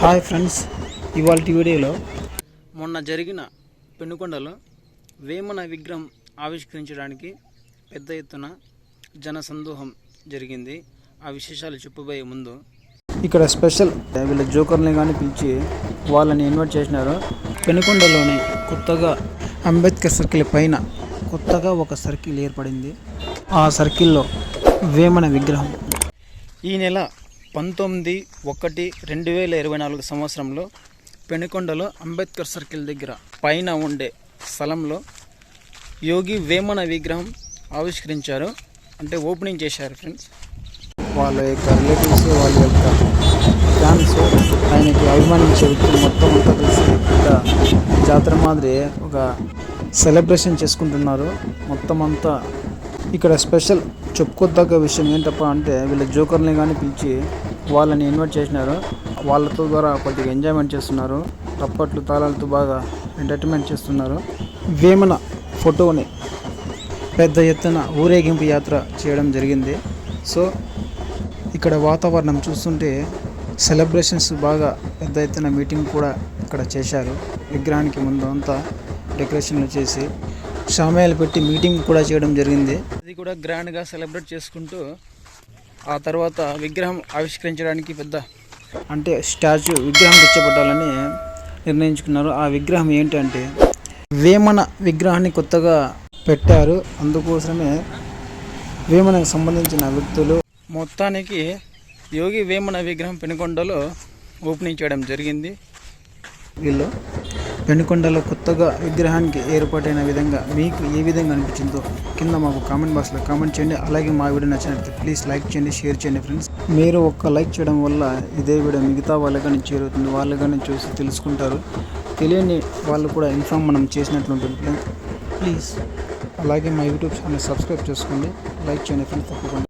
Hi friends, ఇవాళ వీడియోలో మొన్న జరిగిన పెనుకొండలో వేమన విగ్రహం ఆవిష్కరించడానికి పెద్ద ఎత్తున జనసందోహం జరిగింది. ఆ విశేషాలు చెప్పబోయే ముందు ఇక్కడ స్పెషల్ వీళ్ళ జోకర్ని కానీ పిలిచి వాళ్ళని ఇన్వైట్ చేసినారు. పెనుకొండలోని కొత్తగా అంబేద్కర్ సర్కిల్ పైన కొత్తగా ఒక సర్కిల్ ఏర్పడింది. ఆ సర్కిల్లో వేమన విగ్రహం ఈ నెల 19/1/2024 సంవత్సరంలో పెనుకొండలో అంబేద్కర్ సర్కిల్ దగ్గర పైన ఉండే స్థలంలో యోగి వేమన విగ్రహం ఆవిష్కరించారు. అంటే ఓపెనింగ్ చేశారు ఫ్రెండ్స్. వాళ్ళ యొక్క రిలేటివ్స్, వాళ్ళ యొక్క ఫ్యాన్స్, ఆయనకి అభిమానించే వ్యక్తులు మొత్తం అంతా కలిసి పెద్ద జాతర మాదిరి ఒక సెలబ్రేషన్ చేసుకుంటున్నారు. మొత్తం అంతా ఇక్కడ స్పెషల్ చెప్పుకోదగ్గ విషయం ఏంటప్ప అంటే వీళ్ళ జోకర్ని కానీ పిలిచి వాళ్ళని ఇన్వైట్ చేసినారు. వాళ్ళతో ద్వారా కొద్దిగా ఎంజాయ్మెంట్ చేస్తున్నారు. తప్పట్లు తాళాలతో బాగా ఎంటర్టైన్మెంట్ చేస్తున్నారు. వేమన ఫోటోని పెద్ద ఎత్తున ఊరేగింపు యాత్ర చేయడం జరిగింది. సో ఇక్కడ వాతావరణం చూస్తుంటే సెలబ్రేషన్స్ బాగా పెద్ద ఎత్తున మీటింగ్ కూడా ఇక్కడ చేశారు. విగ్రహానికి ముందు అంతా డెకరేషన్లు చేసి షామేలు పెట్టి మీటింగ్ కూడా చేయడం జరిగింది. అది కూడా గ్రాండ్గా సెలబ్రేట్ చేసుకుంటూ ఆ తర్వాత విగ్రహం ఆవిష్కరించడానికి పెద్ద అంటే స్టాచ్యూ విగ్రహం తెచ్చబట్టాలని నిర్ణయించుకున్నారు. ఆ విగ్రహం ఏంటంటే వేమన విగ్రహాన్ని కొత్తగా పెట్టారు. అందుకోసమే వేమనకు సంబంధించిన వ్యక్తులు మొత్తానికి యోగి వేమన విగ్రహం పెనుకొండలో ఓపెనింగ్ చేయడం జరిగింది. వీళ్ళు పెనుకొండలో కొత్తగా విగ్రహానికి ఏర్పాటైన విధంగా మీకు ఏ విధంగా అనిపించిందో కింద మాకు కామెంట్ బాక్స్లో కామెంట్ చేయండి. అలాగే మా వీడియో నచ్చినట్లయితే ప్లీజ్ లైక్ చేయండి, షేర్ చేయండి ఫ్రెండ్స్. మీరు ఒక్క లైక్ చేయడం వల్ల ఇదే వీడియో మిగతా వాళ్ళకి కానీ చేరుతుంది. వాళ్ళు కానీ చూసి తెలుసుకుంటారు. తెలియని వాళ్ళు కూడా ఇన్ఫామ్ మనం చేసినట్లు ఉంటుంది ఫ్రెండ్స్. ప్లీజ్ అలాగే మా యూట్యూబ్ ఛానల్ సబ్స్క్రైబ్ చేసుకోండి, లైక్ చేయండి ఫ్రెండ్స్ తప్పకుండా.